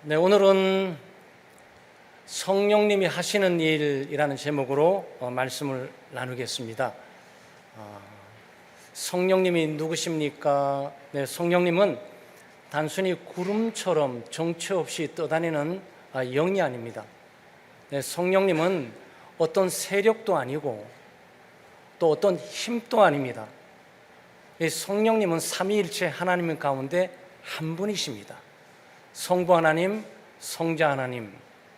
네, 오늘은 성령님이 하시는 일이라는 제목으로 말씀을 나누겠습니다. 성령님이 누구십니까? 네, 성령님은 단순히 구름처럼 정체 없이 떠다니는 영이 아닙니다. 네, 성령님은 어떤 세력도 아니고 또 어떤 힘도 아닙니다. 성령님은 삼위일체 하나님 가운데 한 분이십니다. 성부 하나님, 성자 하나님,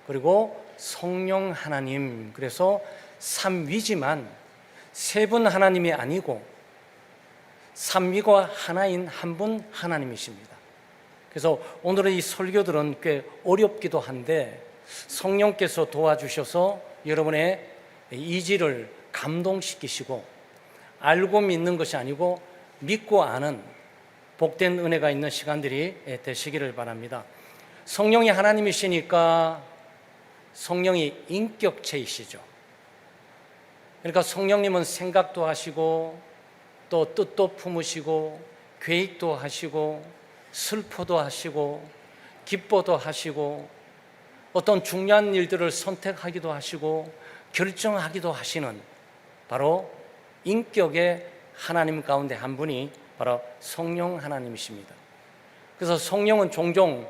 그리고 성령 하나님. 그래서 삼위지만 세 분 하나님이 아니고 삼위가 하나인 한 분 하나님이십니다. 그래서 오늘의 이 설교들은 꽤 어렵기도 한데 성령께서 도와주셔서 여러분의 이지를 감동시키시고 알고 믿는 것이 아니고 믿고 아는 복된 은혜가 있는 시간들이 되시기를 바랍니다. 성령이 하나님이시니까 성령이 인격체이시죠. 그러니까 성령님은 생각도 하시고 또 뜻도 품으시고 계획도 하시고 슬퍼도 하시고 기뻐도 하시고 어떤 중요한 일들을 선택하기도 하시고 결정하기도 하시는 바로 인격의 하나님 가운데 한 분이 바로 성령 하나님이십니다. 그래서 성령은 종종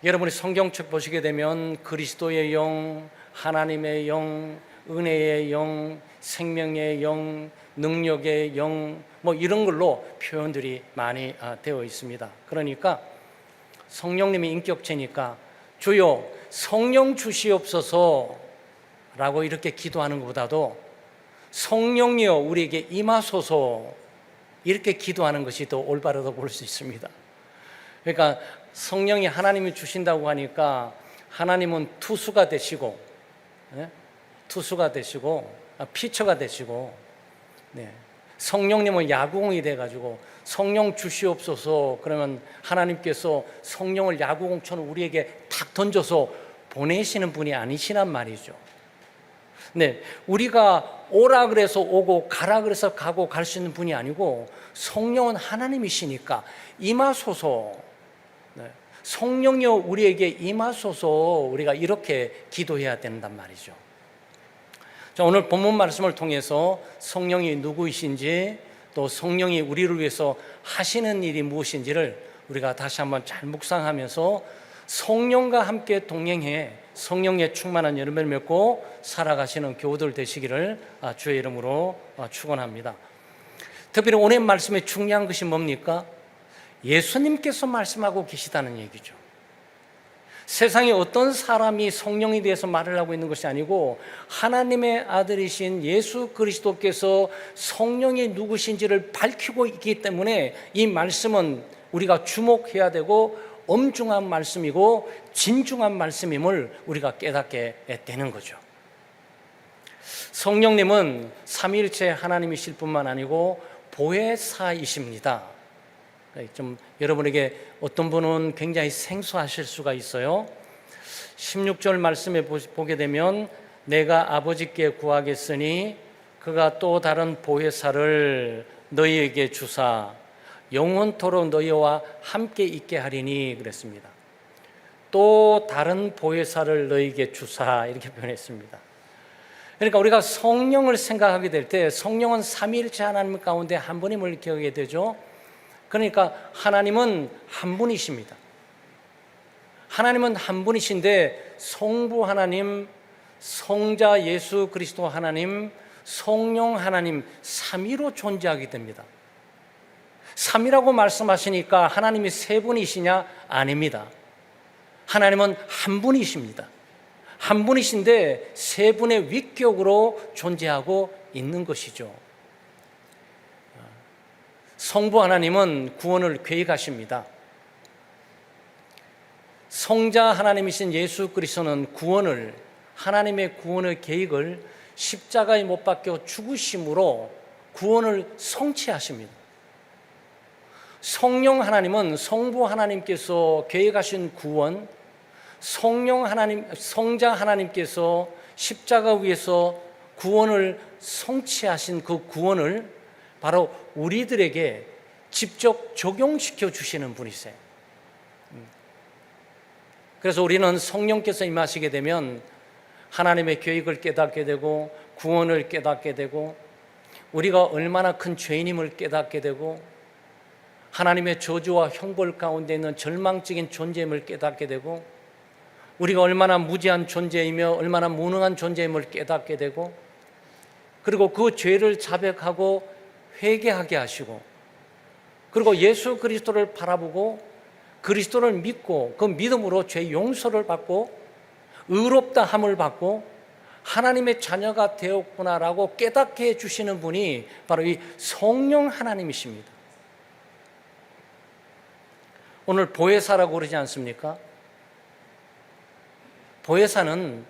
여러분이 성경책 보시게 되면 그리스도의 영, 하나님의 영, 은혜의 영, 생명의 영, 능력의 영, 이런 걸로 표현들이 많이 되어 있습니다. 그러니까 성령님이 인격체니까 주여 성령 주시옵소서 라고 이렇게 기도하는 것보다도 성령이여 우리에게 임하소서 이렇게 기도하는 것이 더 올바르다고 볼 수 있습니다. 그러니까 성령이 하나님이 주신다고 하니까 하나님은 투수가 되시고 피처가 되시고 성령님은 야구공이 돼가지고 성령 주시옵소서 그러면 하나님께서 성령을 야구공처럼 우리에게 탁 던져서 보내시는 분이 아니시란 말이죠. 네, 우리가 오라 그래서 오고 가라 그래서 가고 갈 수 있는 분이 아니고 성령은 하나님이시니까 임하소서, 성령이여 우리에게 임하소서 우리가 이렇게 기도해야 된단 말이죠. 자, 오늘 본문 말씀을 통해서 성령이 누구이신지 또 성령이 우리를 위해서 하시는 일이 무엇인지를 우리가 다시 한번 잘 묵상하면서 성령과 함께 동행해 성령의 충만한 열매를 맺고 살아가시는 교우들 되시기를 주의 이름으로 축원합니다. 특별히 오늘 말씀에 중요한 것이 뭡니까? 예수님께서 말씀하고 계시다는 얘기죠. 세상에 어떤 사람이 성령에 대해서 말을 하고 있는 것이 아니고 하나님의 아들이신 예수 그리스도께서 성령이 누구신지를 밝히고 있기 때문에 이 말씀은 우리가 주목해야 되고 엄중한 말씀이고 진중한 말씀임을 우리가 깨닫게 되는 거죠. 성령님은 삼위일체 하나님이실 뿐만 아니고 보혜사이십니다. 좀 여러분에게 어떤 분은 굉장히 생소하실 수가 있어요. 16절 말씀에 보게 되면 내가 아버지께 구하겠으니 그가 또 다른 보혜사를 너희에게 주사 영원토록 너희와 함께 있게 하리니 그랬습니다. 또 다른 보혜사를 너희에게 주사 이렇게 표현했습니다. 그러니까 우리가 성령을 생각하게 될 때 성령은 삼위일체 하나님 가운데 한 분임을 기억하게 되죠. 그러니까 하나님은 한 분이십니다. 하나님은 한 분이신데 성부 하나님, 성자 예수 그리스도 하나님, 성령 하나님 삼위로 존재하게 됩니다. 삼위라고 말씀하시니까 하나님이 세 분이시냐? 아닙니다. 하나님은 한 분이십니다. 한 분이신데 세 분의 위격으로 존재하고 있는 것이죠. 성부 하나님은 구원을 계획하십니다. 성자 하나님이신 예수 그리스도는 구원을, 하나님의 구원의 계획을 십자가에 못 박혀 죽으심으로 구원을 성취하십니다. 성령 하나님은 성부 하나님께서 계획하신 구원, 성령 하나님, 성자 하나님께서 십자가 위에서 구원을 성취하신 그 구원을 바로 우리들에게 직접 적용시켜 주시는 분이세요. 그래서 우리는 성령께서 임하시게 되면 하나님의 계획을 깨닫게 되고 구원을 깨닫게 되고 우리가 얼마나 큰 죄인임을 깨닫게 되고 하나님의 저주와 형벌 가운데 있는 절망적인 존재임을 깨닫게 되고 우리가 얼마나 무지한 존재이며 얼마나 무능한 존재임을 깨닫게 되고 그리고 그 죄를 자백하고 회개하게 하시고 그리고 예수 그리스도를 바라보고 그리스도를 믿고 그 믿음으로 죄 용서를 받고 의롭다 함을 받고 하나님의 자녀가 되었구나라고 깨닫게 해주시는 분이 바로 이 성령 하나님이십니다. 오늘 보혜사라고 그러지 않습니까? 보혜사는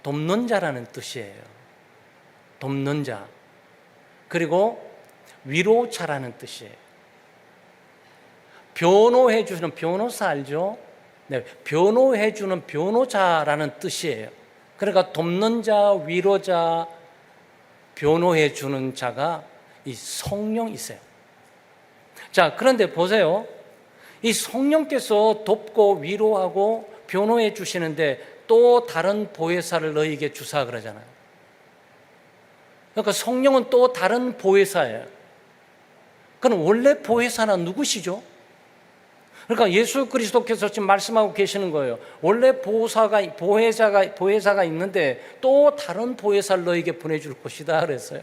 돕는 자라는 뜻이에요. 돕는 자. 그리고 위로자라는 뜻이에요. 변호해 주는 변호사 알죠? 네, 변호해 주는 변호자라는 뜻이에요. 그러니까 돕는 자, 위로자, 변호해 주는 자가 이 성령이세요. 자, 그런데 보세요. 이 성령께서 돕고 위로하고 변호해 주시는데 또 다른 보혜사를 너희에게 주사 그러잖아요. 그러니까 성령은 또 다른 보혜사예요. 그럼 원래 보혜사는 누구시죠? 그러니까 예수 그리스도께서 지금 말씀하고 계시는 거예요. 원래 보혜사가 있는데 또 다른 보혜사를 너에게 보내줄 것이다 그랬어요.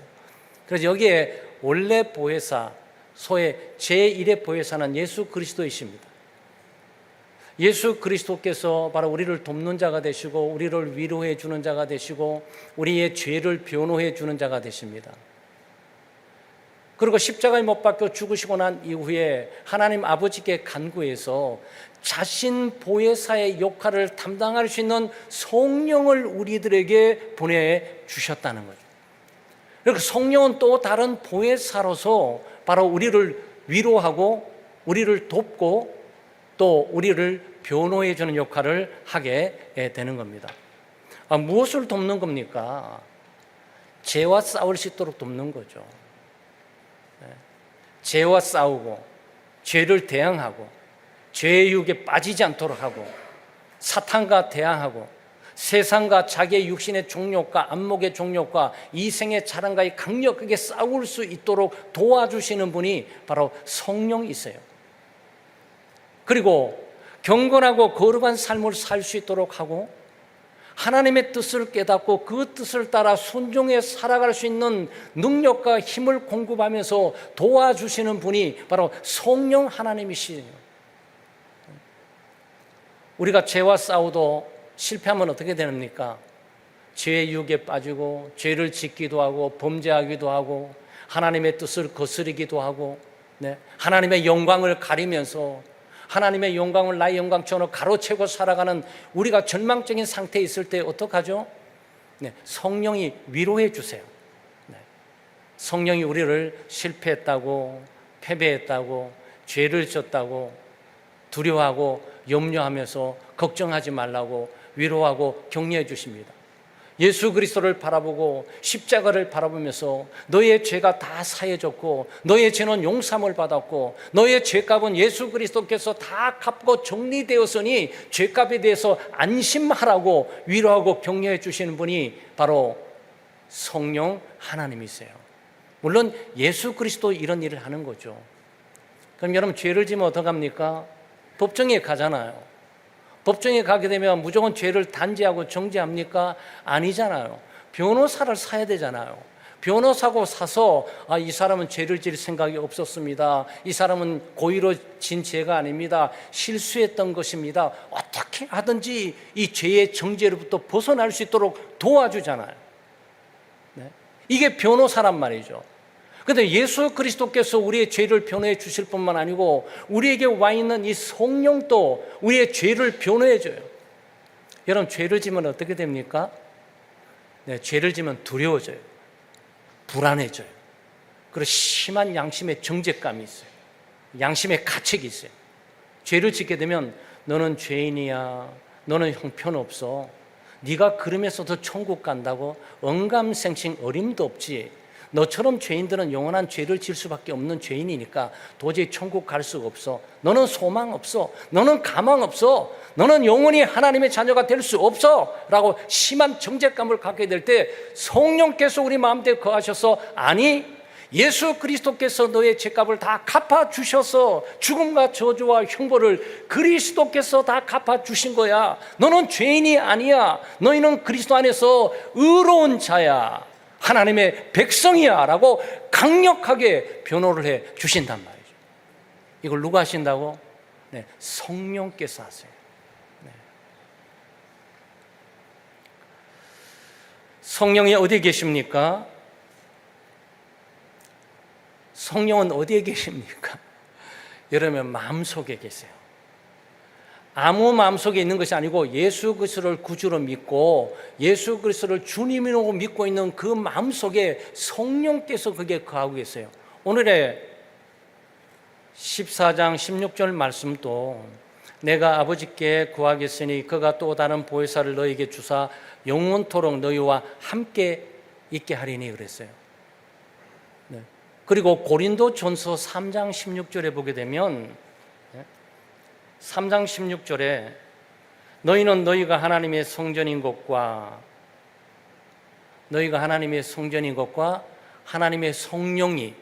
그래서 여기에 원래 보혜사, 소위 제1의 보혜사는 예수 그리스도이십니다. 예수 그리스도께서 바로 우리를 돕는 자가 되시고 우리를 위로해 주는 자가 되시고 우리의 죄를 변호해 주는 자가 되십니다. 그리고 십자가에 못 박혀 죽으시고 난 이후에 하나님 아버지께 간구해서 자신 보혜사의 역할을 담당할 수 있는 성령을 우리들에게 보내주셨다는 거죠. 그리고 성령은 또 다른 보혜사로서 바로 우리를 위로하고 우리를 돕고 또 우리를 변호해 주는 역할을 하게 되는 겁니다. 무엇을 돕는 겁니까? 죄와 싸울 수 있도록 돕는 거죠. 죄와 싸우고 죄를 대항하고 죄의 유혹에 빠지지 않도록 하고 사탄과 대항하고 세상과 자기의 육신의 종욕과 안목의 종욕과 이생의 자랑과의 강력하게 싸울 수 있도록 도와주시는 분이 바로 성령이세요. 그리고 경건하고 거룩한 삶을 살 수 있도록 하고 하나님의 뜻을 깨닫고 그 뜻을 따라 순종해 살아갈 수 있는 능력과 힘을 공급하면서 도와주시는 분이 바로 성령 하나님이시죠. 우리가 죄와 싸워도 실패하면 어떻게 됩니까? 죄의 유혹에 빠지고 죄를 짓기도 하고 범죄하기도 하고 하나님의 뜻을 거스르기도 하고 하나님의 영광을 가리면서 하나님의 영광을 나의 영광처럼 가로채고 살아가는 우리가 절망적인 상태에 있을 때 어떡하죠? 성령이 위로해 주세요. 성령이 우리를 실패했다고 패배했다고 죄를 졌다고 두려워하고 염려하면서 걱정하지 말라고 위로하고 격려해 주십니다. 예수 그리스도를 바라보고 십자가를 바라보면서 너의 죄가 다 사해졌고 너의 죄는 용서함을 받았고 너의 죄값은 예수 그리스도께서 다 갚고 정리되었으니 죄값에 대해서 안심하라고 위로하고 격려해 주시는 분이 바로 성령 하나님이세요. 물론 예수 그리스도 이런 일을 하는 거죠. 그럼 여러분 죄를 지면 어떡합니까? 법정에 가잖아요. 법정에 가게 되면 무조건 죄를 단죄하고 정죄합니까? 아니잖아요. 변호사를 사야 되잖아요. 변호사고 사서 이 사람은 죄를 질 생각이 없었습니다. 이 사람은 고의로 진 죄가 아닙니다. 실수했던 것입니다. 어떻게 하든지 이 죄의 정죄로부터 벗어날 수 있도록 도와주잖아요. 이게 변호사란 말이죠. 그런데 예수 그리스도께서 우리의 죄를 변호해 주실 뿐만 아니고 우리에게 와 있는 이 성령도 우리의 죄를 변호해 줘요. 여러분 죄를 지면 어떻게 됩니까? 죄를 지면 두려워져요. 불안해져요. 그리고 심한 양심의 정죄감이 있어요. 양심의 가책이 있어요. 죄를 짓게 되면 너는 죄인이야. 너는 형편없어. 네가 그러면서도 천국 간다고? 언감생심 어림도 없지. 너처럼 죄인들은 영원한 죄를 질 수밖에 없는 죄인이니까 도저히 천국 갈 수가 없어. 너는 소망 없어. 너는 가망 없어. 너는 영원히 하나님의 자녀가 될 수 없어. 라고 심한 정죄감을 갖게 될 때 성령께서 우리 마음대로 거하셔서 아니, 예수 그리스도께서 너의 죄값을 다 갚아주셔서 죽음과 저주와 형벌을 그리스도께서 다 갚아주신 거야. 너는 죄인이 아니야. 너희는 그리스도 안에서 의로운 자야. 하나님의 백성이야. 라고 강력하게 변호를 해 주신단 말이죠. 이걸 누가 하신다고? 네, 성령께서 하세요. 네. 성령이 어디에 계십니까? 성령은 어디에 계십니까? 여러분 마음속에 계세요. 아무 마음속에 있는 것이 아니고 예수 그리스도를 구주로 믿고 예수 그리스도를 주님으로 믿고 있는 그 마음속에 성령께서 거기에 거하고 계세요. 오늘의 14장 16절 말씀도 내가 아버지께 구하겠으니 그가 또 다른 보혜사를 너희에게 주사 영원토록 너희와 함께 있게 하리니 그랬어요. 네. 그리고 고린도전서 3장 16절에 보게 되면 3장 16절에 너희는 너희가 하나님의 성전인 것과 하나님의 성령이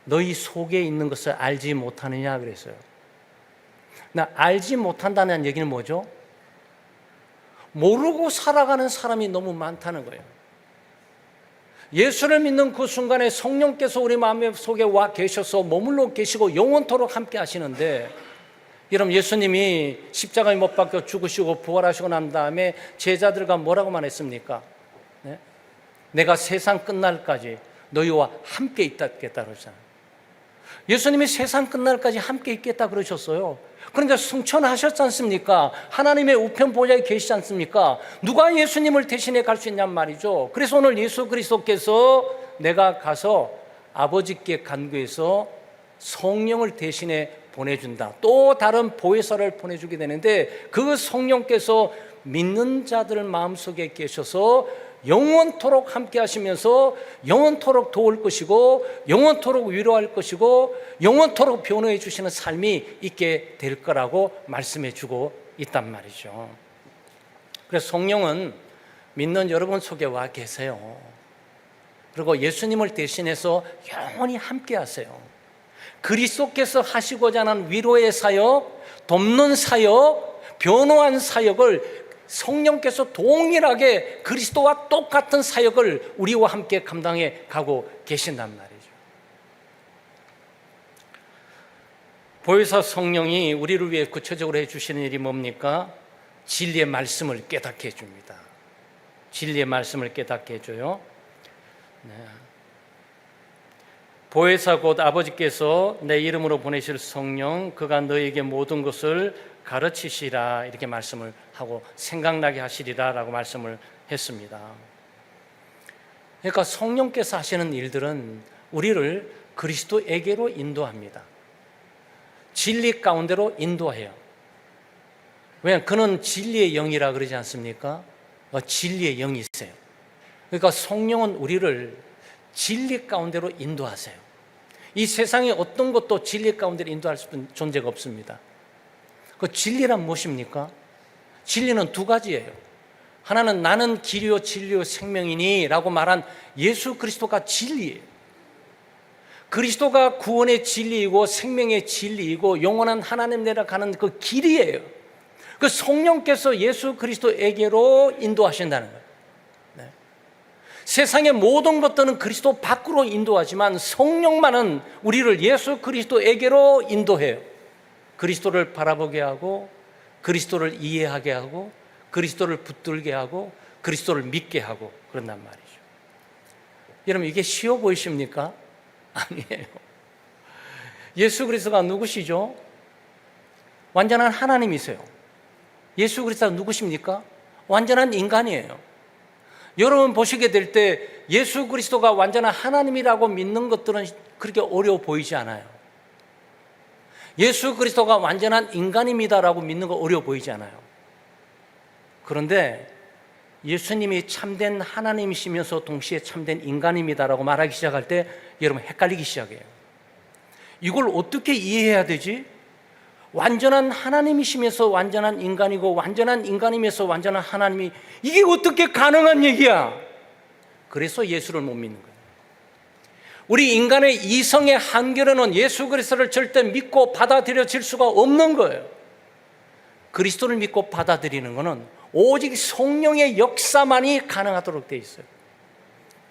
너희 속에 있는 것을 알지 못하느냐 그랬어요. 나 알지 못한다는 얘기는 뭐죠? 모르고 살아가는 사람이 너무 많다는 거예요. 예수를 믿는 그 순간에 성령께서 우리 마음 속에 와 계셔서 머물러 계시고 영원토록 함께 하시는데, 여러분 예수님이 십자가에 못 박혀 죽으시고 부활하시고 난 다음에 제자들과 뭐라고 말했습니까? 네? 내가 세상 끝날까지 너희와 함께 있겠다 그러잖아요. 예수님이 세상 끝날까지 함께 있겠다 그러셨어요. 그런데 승천하셨지 않습니까? 하나님의 우편 보좌에 계시지 않습니까? 누가 예수님을 대신해 갈 수 있냔 말이죠. 그래서 오늘 예수 그리스도께서 내가 가서 아버지께 간구해서 성령을 대신해 보내준다. 또 다른 보혜사를 보내주게 되는데 그 성령께서 믿는 자들 마음속에 계셔서 영원토록 함께 하시면서 영원토록 도울 것이고 영원토록 위로할 것이고 영원토록 변호해 주시는 삶이 있게 될 거라고 말씀해 주고 있단 말이죠. 그래서 성령은 믿는 여러분 속에 와 계세요. 그리고 예수님을 대신해서 영원히 함께 하세요. 그리스도께서 하시고자 하는 위로의 사역, 돕는 사역, 변호한 사역을 성령께서 동일하게 그리스도와 똑같은 사역을 우리와 함께 감당해 가고 계신단 말이죠. 보혜사 성령이 우리를 위해 구체적으로 해주시는 일이 뭡니까? 진리의 말씀을 깨닫게 해줍니다. 진리의 말씀을 깨닫게 해줘요. 네. 보혜사 곧 아버지께서 내 이름으로 보내실 성령, 그가 너에게 모든 것을 가르치시라, 이렇게 말씀을 하고 생각나게 하시리라 라고 말씀을 했습니다. 그러니까 성령께서 하시는 일들은 우리를 그리스도에게로 인도합니다. 진리 가운데로 인도해요. 왜냐하면 그는 진리의 영이라 그러지 않습니까? 진리의 영이 있어요. 그러니까 성령은 우리를 진리 가운데로 인도하세요. 이 세상에 어떤 것도 진리 가운데로 인도할 수 있는 존재가 없습니다. 그 진리란 무엇입니까? 진리는 두 가지예요. 하나는 나는 길이요 진리요 생명이니 라고 말한 예수 그리스도가 진리예요. 그리스도가 구원의 진리이고 생명의 진리이고 영원한 하나님 내려 가는 그 길이에요. 그 성령께서 예수 그리스도에게로 인도하신다는 거예요. 네. 세상의 모든 것들은 그리스도 밖으로 인도하지만 성령만은 우리를 예수 그리스도에게로 인도해요. 그리스도를 바라보게 하고 그리스도를 이해하게 하고 그리스도를 붙들게 하고 그리스도를 믿게 하고 그런단 말이죠. 여러분 이게 쉬워 보이십니까? 아니에요. 예수 그리스도가 누구시죠? 완전한 하나님이세요. 예수 그리스도가 누구십니까? 완전한 인간이에요. 여러분 보시게 될 때 예수 그리스도가 완전한 하나님이라고 믿는 것들은 그렇게 어려워 보이지 않아요. 예수 그리스도가 완전한 인간입니다라고 믿는 거 어려워 보이지 않아요. 그런데 예수님이 참된 하나님이시면서 동시에 참된 인간입니다라고 말하기 시작할 때 여러분 헷갈리기 시작해요. 이걸 어떻게 이해해야 되지? 완전한 하나님이시면서 완전한 인간이고 완전한 인간이면서 완전한 하나님이, 이게 어떻게 가능한 얘기야? 그래서 예수를 못 믿는 거예요. 우리 인간의 이성의 한계로는 예수 그리스도를 절대 믿고 받아들여질 수가 없는 거예요. 그리스도를 믿고 받아들이는 것은 오직 성령의 역사만이 가능하도록 되어 있어요.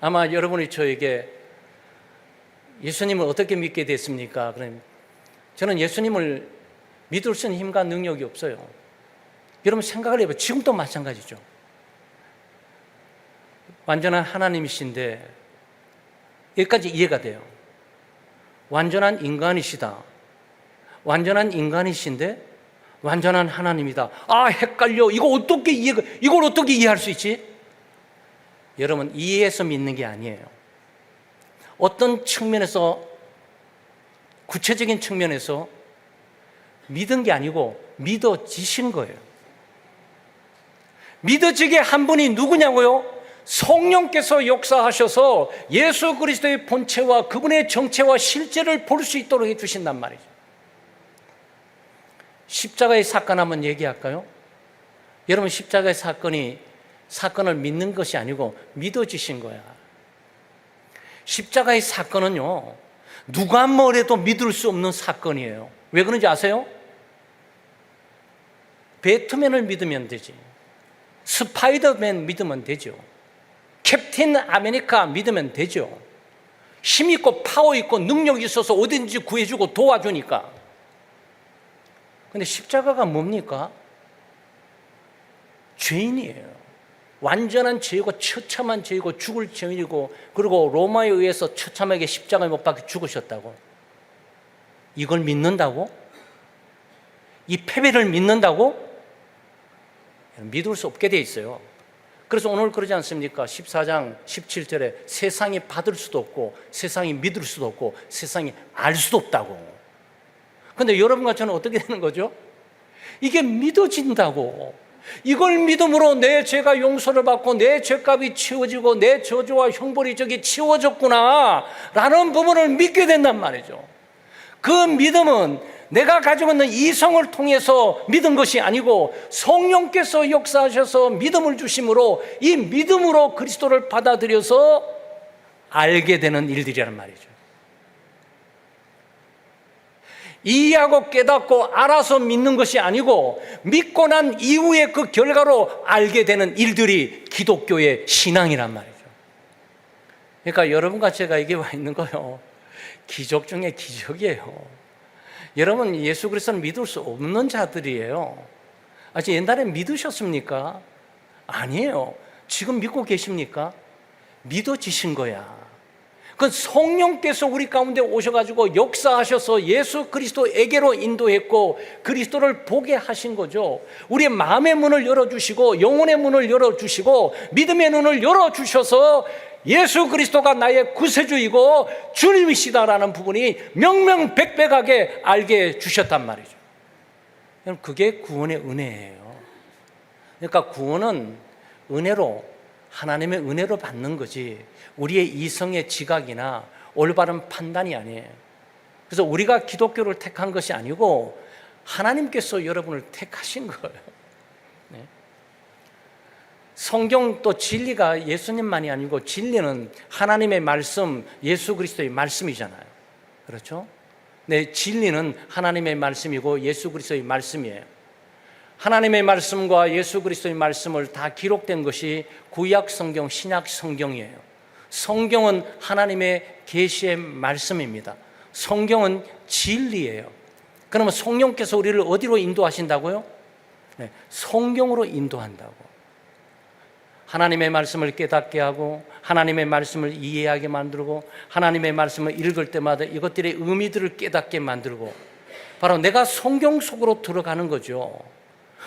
아마 여러분이 저에게 예수님을 어떻게 믿게 됐습니까? 그럼 저는 예수님을 믿을 수 있는 힘과 능력이 없어요. 여러분 생각을 해봐요. 지금도 마찬가지죠. 완전한 하나님이신데 여기까지 이해가 돼요. 완전한 인간이시다. 완전한 인간이신데 완전한 하나님이다. 아, 헷갈려. 이걸 어떻게 이해할 수 있지? 여러분, 이해해서 믿는 게 아니에요. 어떤 측면에서, 구체적인 측면에서 믿은 게 아니고 믿어지신 거예요. 믿어지게 한 분이 누구냐고요? 성령께서 역사하셔서 예수 그리스도의 본체와 그분의 정체와 실제를 볼 수 있도록 해주신단 말이죠. 십자가의 사건 한번 얘기할까요? 여러분, 십자가의 사건을 믿는 것이 아니고 믿어지신 거야. 십자가의 사건은요, 누가 뭐래도 믿을 수 없는 사건이에요. 왜 그런지 아세요? 배트맨을 믿으면 되지, 스파이더맨 믿으면 되죠, 캡틴 아메리카 믿으면 되죠. 힘 있고 파워 있고 능력이 있어서 어딘지 구해주고 도와주니까. 근데 십자가가 뭡니까? 죄인이에요. 완전한 죄이고 처참한 죄이고 죽을 죄인이고, 그리고 로마에 의해서 처참하게 십자가에 못 박혀 죽으셨다고. 이걸 믿는다고? 이 패배를 믿는다고? 믿을 수 없게 돼 있어요. 그래서 오늘 그러지 않습니까? 14장 17절에 세상이 받을 수도 없고 세상이 믿을 수도 없고 세상이 알 수도 없다고. 그런데 여러분과 저는 어떻게 되는 거죠? 이게 믿어진다고. 이걸 믿음으로 내 죄가 용서를 받고 내 죄값이 치워지고 내 저주와 형벌이 저기 치워졌구나 라는 부분을 믿게 된단 말이죠. 그 믿음은 내가 가지고 있는 이성을 통해서 믿은 것이 아니고 성령께서 역사하셔서 믿음을 주심으로 이 믿음으로 그리스도를 받아들여서 알게 되는 일들이란 말이죠. 이해하고 깨닫고 알아서 믿는 것이 아니고 믿고 난 이후에 그 결과로 알게 되는 일들이 기독교의 신앙이란 말이죠. 그러니까 여러분과 제가 이게 와 있는 거예요. 기적 중에 기적이에요. 여러분, 예수 그리스도는 믿을 수 없는 자들이에요. 아직 옛날에 믿으셨습니까? 아니에요. 지금 믿고 계십니까? 믿어지신 거야. 그 성령께서 우리 가운데 오셔가지고 역사하셔서 예수 그리스도에게로 인도했고 그리스도를 보게 하신 거죠. 우리의 마음의 문을 열어주시고 영혼의 문을 열어주시고 믿음의 눈을 열어주셔서 예수 그리스도가 나의 구세주이고 주님이시다라는 부분이 명명백백하게 알게 주셨단 말이죠. 그게 구원의 은혜예요. 그러니까 구원은 은혜로, 하나님의 은혜로 받는 거지 우리의 이성의 지각이나 올바른 판단이 아니에요. 그래서 우리가 기독교를 택한 것이 아니고 하나님께서 여러분을 택하신 거예요. 네. 성경 또 진리가 예수님만이 아니고 진리는 하나님의 말씀, 예수 그리스도의 말씀이잖아요. 그렇죠? 네, 진리는 하나님의 말씀이고 예수 그리스도의 말씀이에요. 하나님의 말씀과 예수 그리스도의 말씀을 다 기록된 것이 구약 성경, 신약 성경이에요. 성경은 하나님의 계시의 말씀입니다. 성경은 진리예요. 그러면 성령께서 우리를 어디로 인도하신다고요? 네, 성경으로 인도한다고. 하나님의 말씀을 깨닫게 하고 하나님의 말씀을 이해하게 만들고 하나님의 말씀을 읽을 때마다 이것들의 의미들을 깨닫게 만들고, 바로 내가 성경 속으로 들어가는 거죠.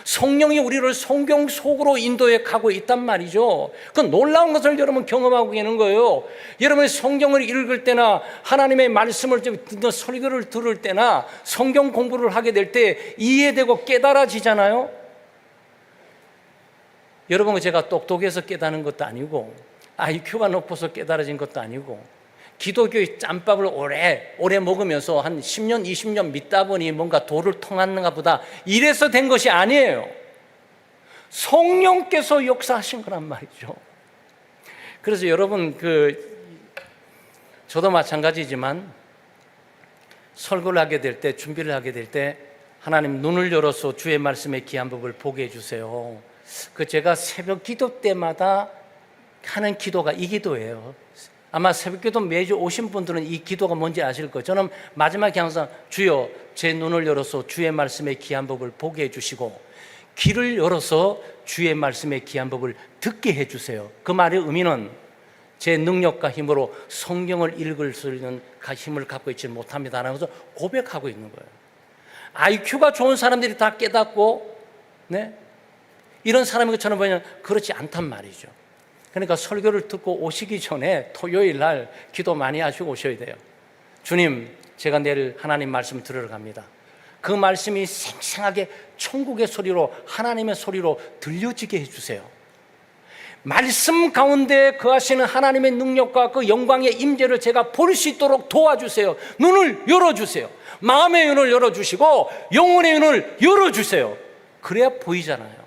성령이 우리를 성경 속으로 인도해 가고 있단 말이죠. 그 놀라운 것을 여러분 경험하고 계는 거예요. 여러분이 성경을 읽을 때나 하나님의 말씀을 듣는 설교를 들을 때나 성경 공부를 하게 될 때 이해되고 깨달아지잖아요. 여러분, 제가 똑똑해서 깨닫는 것도 아니고 IQ가 높아서 깨달아진 것도 아니고 기독교의 짬밥을 오래 먹으면서 한 10년, 20년 믿다 보니 뭔가 도를 통하는가 보다, 이래서 된 것이 아니에요. 성령께서 역사하신 거란 말이죠. 그래서 여러분, 저도 마찬가지지만 설교를 하게 될 때, 준비를 하게 될 때 하나님 눈을 열어서 주의 말씀의 귀한 법을 보게 해주세요. 제가 새벽 기도 때마다 하는 기도가 이 기도예요. 아마 새벽 기도 매주 오신 분들은 이 기도가 뭔지 아실 거예요. 저는 마지막에 항상 주여 제 눈을 열어서 주의 말씀의 귀한 법을 보게 해주시고 귀를 열어서 주의 말씀의 귀한 법을 듣게 해주세요. 그 말의 의미는 제 능력과 힘으로 성경을 읽을 수 있는 힘을 갖고 있지 못합니다 라면서 고백하고 있는 거예요. IQ가 좋은 사람들이 다 깨닫고 이런 사람인 것처럼 보이면 그렇지 않단 말이죠. 그러니까 설교를 듣고 오시기 전에 토요일 날 기도 많이 하시고 오셔야 돼요. 주님, 제가 내일 하나님 말씀 들으러 갑니다. 그 말씀이 생생하게 천국의 소리로, 하나님의 소리로 들려지게 해주세요. 말씀 가운데 거하시는 하나님의 능력과 그 영광의 임재를 제가 볼 수 있도록 도와주세요. 눈을 열어주세요. 마음의 눈을 열어주시고 영혼의 눈을 열어주세요. 그래야 보이잖아요.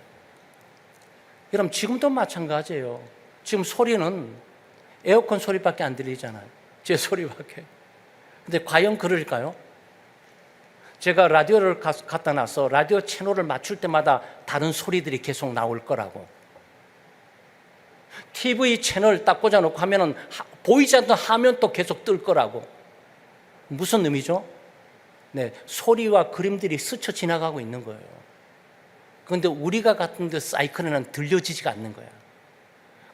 여러분, 지금도 마찬가지예요. 지금 소리는 에어컨 소리밖에 안 들리잖아요. 제 소리밖에. 근데 과연 그럴까요? 제가 라디오를 갖다 놔서 라디오 채널을 맞출 때마다 다른 소리들이 계속 나올 거라고. TV 채널 딱 꽂아놓고 하면은 보이지 않던 화면도 계속 뜰 거라고. 무슨 의미죠? 소리와 그림들이 스쳐 지나가고 있는 거예요. 그런데 우리가 같은 그 사이클에는 들려지지가 않는 거예요.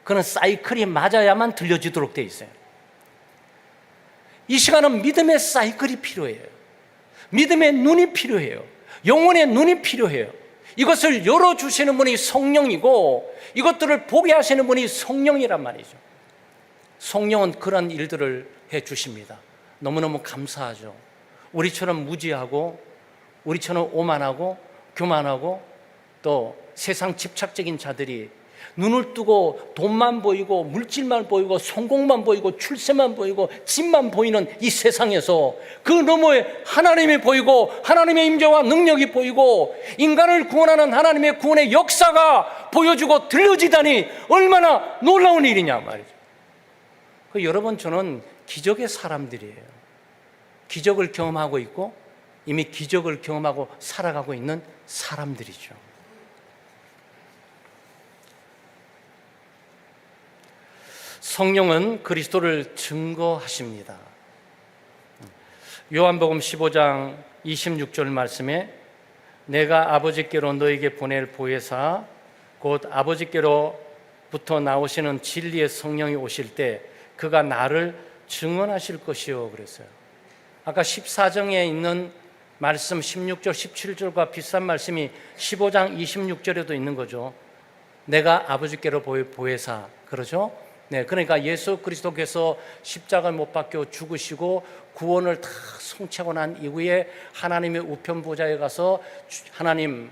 그런 사이클이 맞아야만 들려지도록 돼 있어요. 이 시간은 믿음의 사이클이 필요해요. 믿음의 눈이 필요해요. 영혼의 눈이 필요해요. 이것을 열어주시는 분이 성령이고 이것들을 보게 하시는 분이 성령이란 말이죠. 성령은 그런 일들을 해주십니다. 너무너무 감사하죠. 우리처럼 무지하고 우리처럼 오만하고 교만하고 또 세상 집착적인 자들이 눈을 뜨고 돈만 보이고 물질만 보이고 성공만 보이고 출세만 보이고 집만 보이는 이 세상에서 그 너머에 하나님이 보이고 하나님의 임재와 능력이 보이고 인간을 구원하는 하나님의 구원의 역사가 보여주고 들려지다니 얼마나 놀라운 일이냐 말이죠. 여러분, 저는 기적의 사람들이에요. 기적을 경험하고 있고 이미 기적을 경험하고 살아가고 있는 사람들이죠. 성령은 그리스도를 증거하십니다. 요한복음 15장 26절 말씀에 내가 아버지께로 너에게 보낼 보혜사 곧 아버지께로부터 나오시는 진리의 성령이 오실 때 그가 나를 증언하실 것이요 그랬어요. 아까 14장에 있는 말씀 16절 17절과 비슷한 말씀이 15장 26절에도 있는 거죠. 내가 아버지께로 보혜사, 그러죠? 그러니까 예수 그리스도께서 십자가를 못 박혀 죽으시고 구원을 다 성취하고 난 이후에 하나님의 우편 보좌에 가서 하나님,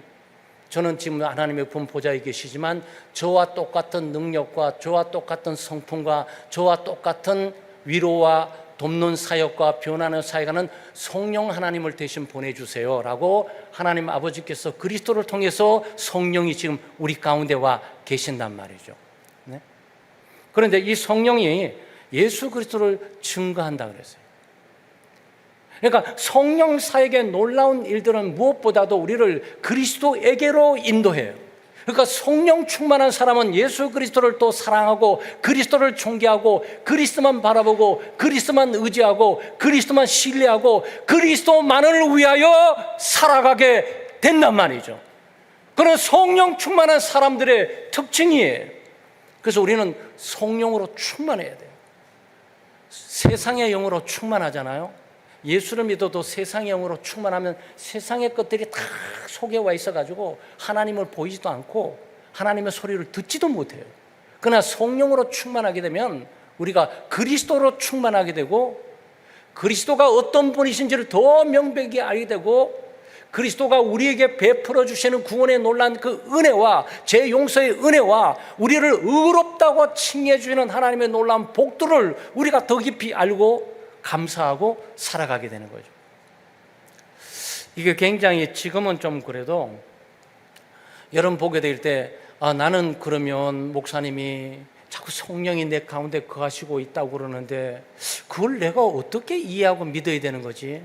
저는 지금 하나님의 우편 보좌에 계시지만 저와 똑같은 능력과 저와 똑같은 성품과 저와 똑같은 위로와 돕는 사역과 변화하는 사역하는 성령 하나님을 대신 보내주세요 라고 하나님 아버지께서 그리스도를 통해서 성령이 지금 우리 가운데 와 계신단 말이죠. 그런데 이 성령이 예수 그리스도를 증거한다 그랬어요. 그러니까 성령 사역의 놀라운 일들은 무엇보다도 우리를 그리스도에게로 인도해요. 그러니까 성령 충만한 사람은 예수 그리스도를 또 사랑하고 그리스도를 존경하고 그리스도만 바라보고 그리스도만 의지하고 그리스도만 신뢰하고 그리스도만을 위하여 살아가게 된단 말이죠. 그런 성령 충만한 사람들의 특징이에요. 그래서 우리는 성령으로 충만해야 돼요. 세상의 영으로 충만하잖아요. 예수를 믿어도 세상의 영으로 충만하면 세상의 것들이 다 속에 와 있어가지고 하나님을 보이지도 않고 하나님의 소리를 듣지도 못해요. 그러나 성령으로 충만하게 되면 우리가 그리스도로 충만하게 되고 그리스도가 어떤 분이신지를 더 명백히 알게 되고 그리스도가 우리에게 베풀어 주시는 구원의 놀라운 그 은혜와 죄 용서의 은혜와 우리를 의롭다고 칭해 주시는 하나님의 놀라운 복들을 우리가 더 깊이 알고 감사하고 살아가게 되는 거죠. 이게 굉장히 지금은 좀 그래도 여러분 보게 될 때 나는 그러면 목사님이 자꾸 성령이 내 가운데 거하시고 있다고 그러는데 그걸 내가 어떻게 이해하고 믿어야 되는 거지?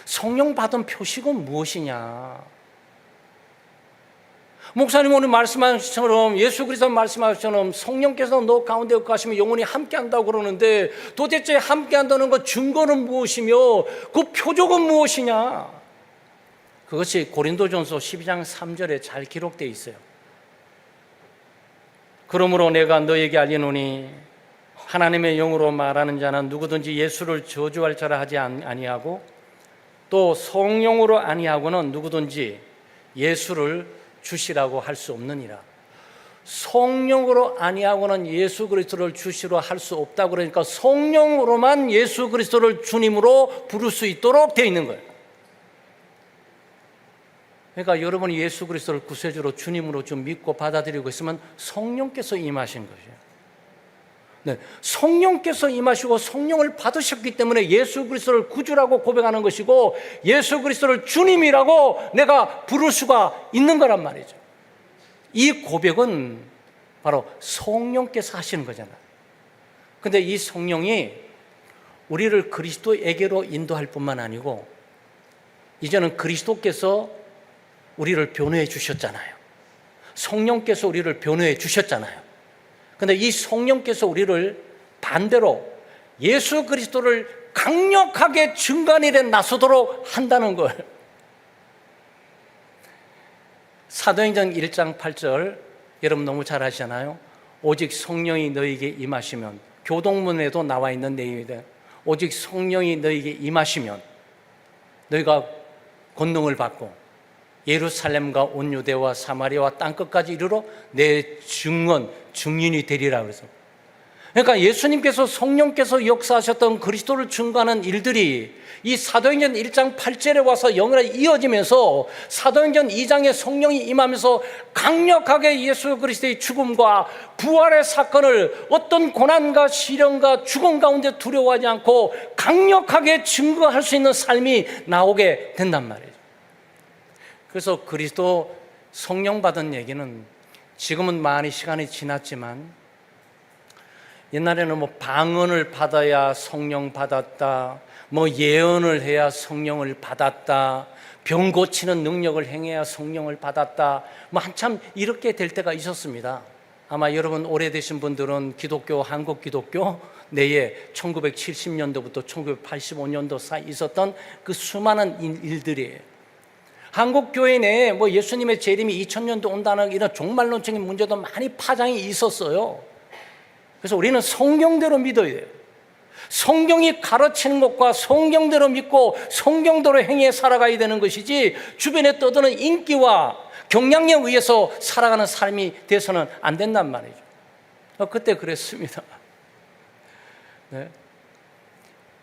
성령 받은 표식은 무엇이냐? 목사님 오늘 말씀하신 것처럼 예수 그리스도 말씀하신 것처럼 성령께서 너 가운데 거하시면 영원히 함께한다고 그러는데 도대체 함께한다는 것 증거는 무엇이며 그 표적은 무엇이냐? 그것이 고린도전서 12장 3절에 잘 기록되어 있어요. 그러므로 내가 너에게 알리노니 하나님의 영으로 말하는 자는 누구든지 예수를 저주할 자라 하지 아니하고 또 성령으로 아니하고는 누구든지 예수를 주시라고 할 수 없느니라. 성령으로 아니하고는 예수 그리스도를 주시로 할 수 없다. 그러니까 성령으로만 예수 그리스도를 주님으로 부를 수 있도록 되어 있는 거예요. 그러니까 여러분이 예수 그리스도를 구세주로 주님으로 좀 믿고 받아들이고 있으면 성령께서 임하신 것이에요. 네, 성령께서 임하시고 성령을 받으셨기 때문에 예수 그리스도를 구주라고 고백하는 것이고 예수 그리스도를 주님이라고 내가 부를 수가 있는 거란 말이죠. 이 고백은 바로 성령께서 하시는 거잖아요. 근데 이 성령이 우리를 그리스도에게로 인도할 뿐만 아니고 이제는 그리스도께서 우리를 변호해 주셨잖아요. 성령께서 우리를 변호해 주셨잖아요. 근데 이 성령께서 우리를 반대로 예수 그리스도를 강력하게 증거일에 나서도록 한다는 걸. 사도행전 1장 8절 여러분 너무 잘 아시잖아요. 오직 성령이 너에게 임하시면, 교동문에도 나와 있는 내용인데 오직 성령이 너에게 임하시면 너희가 권능을 받고 예루살렘과 온 유대와 사마리아와 땅끝까지 이르러 내 증인이 되리라 그래서. 그러니까 예수님께서 성령께서 역사하셨던 그리스도를 증거하는 일들이 이 사도행전 1장 8절에 와서 영원히 이어지면서 사도행전 2장에 성령이 임하면서 강력하게 예수 그리스도의 죽음과 부활의 사건을 어떤 고난과 시련과 죽음 가운데 두려워하지 않고 강력하게 증거할 수 있는 삶이 나오게 된단 말이에요. 그래서 그리스도 성령 받은 얘기는 지금은 많이 시간이 지났지만 옛날에는 뭐 방언을 받아야 성령 받았다, 뭐 예언을 해야 성령을 받았다, 병 고치는 능력을 행해야 성령을 받았다, 뭐 한참 이렇게 될 때가 있었습니다. 아마 여러분 오래되신 분들은 기독교, 한국 기독교 내에 1970년도부터 1985년도 사이 있었던 그 수많은 일들이에요. 한국 교회 내에 뭐 예수님의 재림이 2000년도 온다는 이런 종말론적인 문제도 많이 파장이 있었어요. 그래서 우리는 성경대로 믿어야 돼요. 성경이 가르치는 것과 성경대로 믿고 성경대로 행해 살아가야 되는 것이지 주변에 떠도는 인기와 경향에 의해서 살아가는 삶이 돼서는 안 된단 말이죠. 그때 그랬습니다. 네.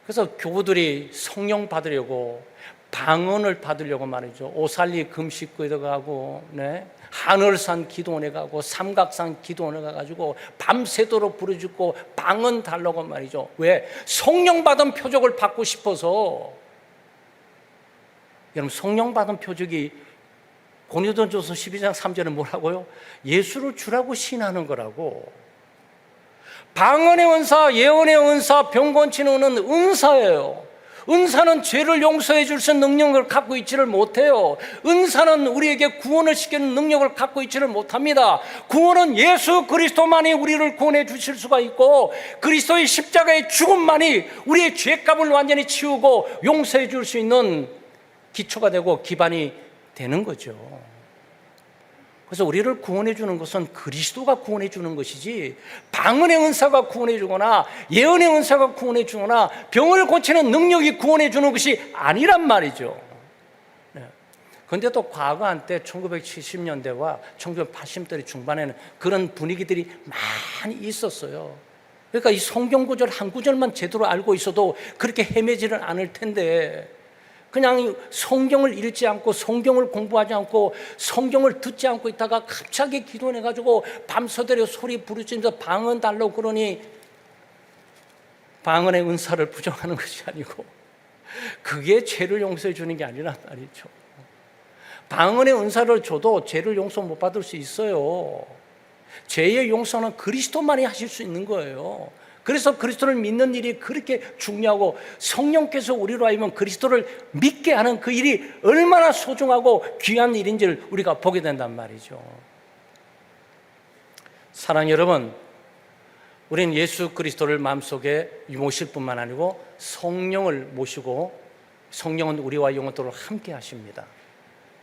그래서 교부들이 성령 받으려고 방언을 받으려고 말이죠. 오살리 금식구에 가고, 네. 하늘산 기도원에 가고, 삼각산 기도원에 가가지고 밤새도록 부르짖고 방언 달라고 말이죠. 왜? 성령 받은 표적을 받고 싶어서. 여러분, 성령 받은 표적이 고린도전서 12장 3절에 뭐라고요? 예수를 주라고 신하는 거라고. 방언의 은사, 예언의 은사, 병 고치는 은사예요. 은사는 죄를 용서해 줄 수 있는 능력을 갖고 있지를 못해요. 은사는 우리에게 구원을 시키는 능력을 갖고 있지를 못합니다. 구원은 예수 그리스도만이 우리를 구원해 주실 수가 있고 그리스도의 십자가의 죽음만이 우리의 죄값을 완전히 치우고 용서해 줄 수 있는 기초가 되고 기반이 되는 거죠. 그래서 우리를 구원해 주는 것은 그리스도가 구원해 주는 것이지 방언의 은사가 구원해 주거나 예언의 은사가 구원해 주거나 병을 고치는 능력이 구원해 주는 것이 아니란 말이죠. 그런데 또 과거 한때 1970년대와 1980년대 중반에는 그런 분위기들이 많이 있었어요. 그러니까 이 성경 구절 한 구절만 제대로 알고 있어도 그렇게 헤매지는 않을 텐데 그냥 성경을 읽지 않고 성경을 공부하지 않고 성경을 듣지 않고 있다가 갑자기 기도해가지고 밤새도록 소리 부르짖으면서 방언 달라고 그러니 방언의 은사를 부정하는 것이 아니고 그게 죄를 용서해 주는 게 아니란 말이죠. 방언의 은사를 줘도 죄를 용서 못 받을 수 있어요. 죄의 용서는 그리스도만이 하실 수 있는 거예요. 그래서 그리스도를 믿는 일이 그렇게 중요하고 성령께서 우리로 하여금 그리스도를 믿게 하는 그 일이 얼마나 소중하고 귀한 일인지를 우리가 보게 된단 말이죠. 사랑하는 여러분, 우리는 예수 그리스도를 마음속에 모실 뿐만 아니고 성령을 모시고 성령은 우리와 영원토록 함께 하십니다.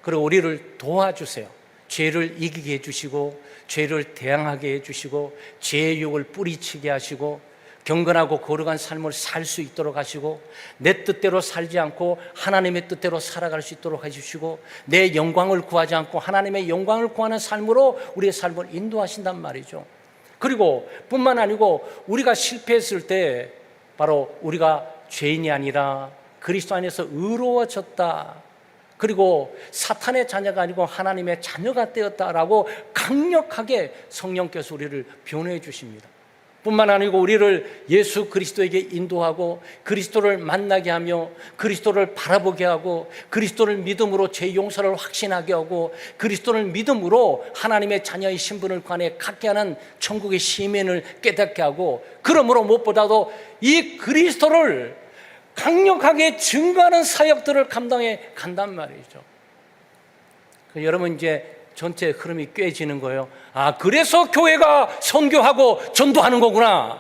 그리고 우리를 도와주세요. 죄를 이기게 해주시고 죄를 대항하게 해주시고 죄의 유혹을 뿌리치게 하시고 경건하고 거룩한 삶을 살 수 있도록 하시고 내 뜻대로 살지 않고 하나님의 뜻대로 살아갈 수 있도록 해주시고 내 영광을 구하지 않고 하나님의 영광을 구하는 삶으로 우리의 삶을 인도하신단 말이죠. 그리고 뿐만 아니고 우리가 실패했을 때 바로 우리가 죄인이 아니라 그리스도 안에서 의로워졌다, 그리고 사탄의 자녀가 아니고 하나님의 자녀가 되었다라고 강력하게 성령께서 우리를 변호해 주십니다. 뿐만 아니고 우리를 예수 그리스도에게 인도하고 그리스도를 만나게 하며 그리스도를 바라보게 하고 그리스도를 믿음으로 죄 용서를 확신하게 하고 그리스도를 믿음으로 하나님의 자녀의 신분을 관해 갖게 하는 천국의 시민을 깨닫게 하고, 그러므로 무엇보다도 이 그리스도를 강력하게 증거하는 사역들을 감당해 간단 말이죠. 여러분 이제 전체 흐름이 꿰지는 거예요. 아, 그래서 교회가 선교하고 전도하는 거구나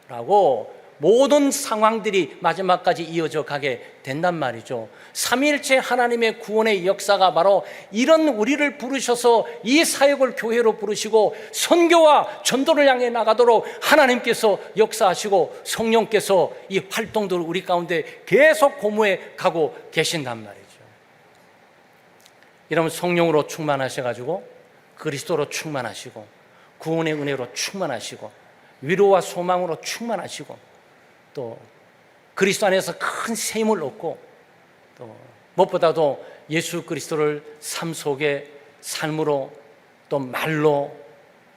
라고 모든 상황들이 마지막까지 이어져 가게 된단 말이죠. 삼위일체 하나님의 구원의 역사가 바로 이런 우리를 부르셔서 이 사역을 교회로 부르시고 선교와 전도를 향해 나가도록 하나님께서 역사하시고 성령께서 이 활동들을 우리 가운데 계속 고무해 가고 계신단 말이죠. 여러분, 성령으로 충만하셔가지고 그리스도로 충만하시고 구원의 은혜로 충만하시고 위로와 소망으로 충만하시고 또 그리스도 안에서 큰 셈을 얻고 또 무엇보다도 예수 그리스도를 삶 속에 삶으로 또 말로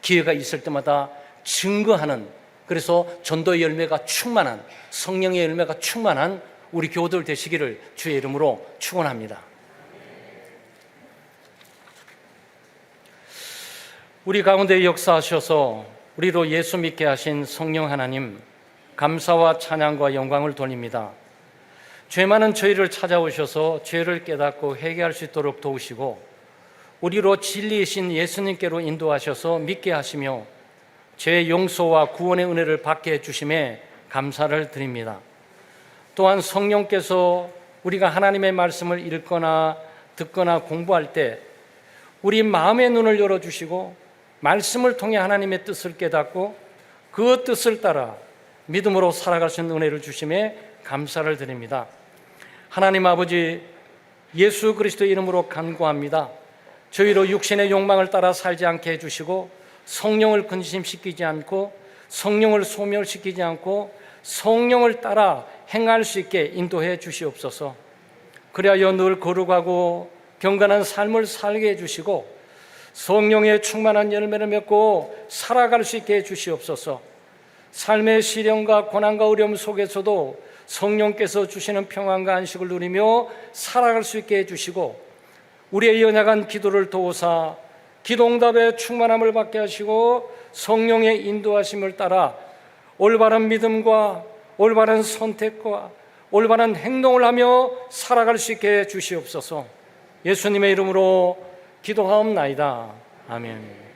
기회가 있을 때마다 증거하는, 그래서 전도의 열매가 충만한, 성령의 열매가 충만한 우리 교우들 되시기를 주의 이름으로 축원합니다. 우리 가운데 역사하셔서 우리로 예수 믿게 하신 성령 하나님, 감사와 찬양과 영광을 돌립니다. 죄 많은 저희를 찾아오셔서 죄를 깨닫고 회개할 수 있도록 도우시고 우리로 진리이신 예수님께로 인도하셔서 믿게 하시며 죄 용서와 구원의 은혜를 받게 해주심에 감사를 드립니다. 또한 성령께서 우리가 하나님의 말씀을 읽거나 듣거나 공부할 때 우리 마음의 눈을 열어주시고 말씀을 통해 하나님의 뜻을 깨닫고 그 뜻을 따라 믿음으로 살아갈 수 있는 은혜를 주심에 감사를 드립니다. 하나님 아버지, 예수 그리스도의 이름으로 간구합니다. 저희로 육신의 욕망을 따라 살지 않게 해주시고 성령을 근심시키지 않고 성령을 소멸시키지 않고 성령을 따라 행할 수 있게 인도해 주시옵소서. 그리하여 늘 거룩하고 경건한 삶을 살게 해주시고 성령의 충만한 열매를 맺고 살아갈 수 있게 해주시옵소서. 삶의 시련과 고난과 어려움 속에서도 성령께서 주시는 평안과 안식을 누리며 살아갈 수 있게 해주시고 우리의 연약한 기도를 도우사 기도응답의 충만함을 받게 하시고 성령의 인도하심을 따라 올바른 믿음과 올바른 선택과 올바른 행동을 하며 살아갈 수 있게 해주시옵소서. 예수님의 이름으로 기도하옵나이다. 아멘.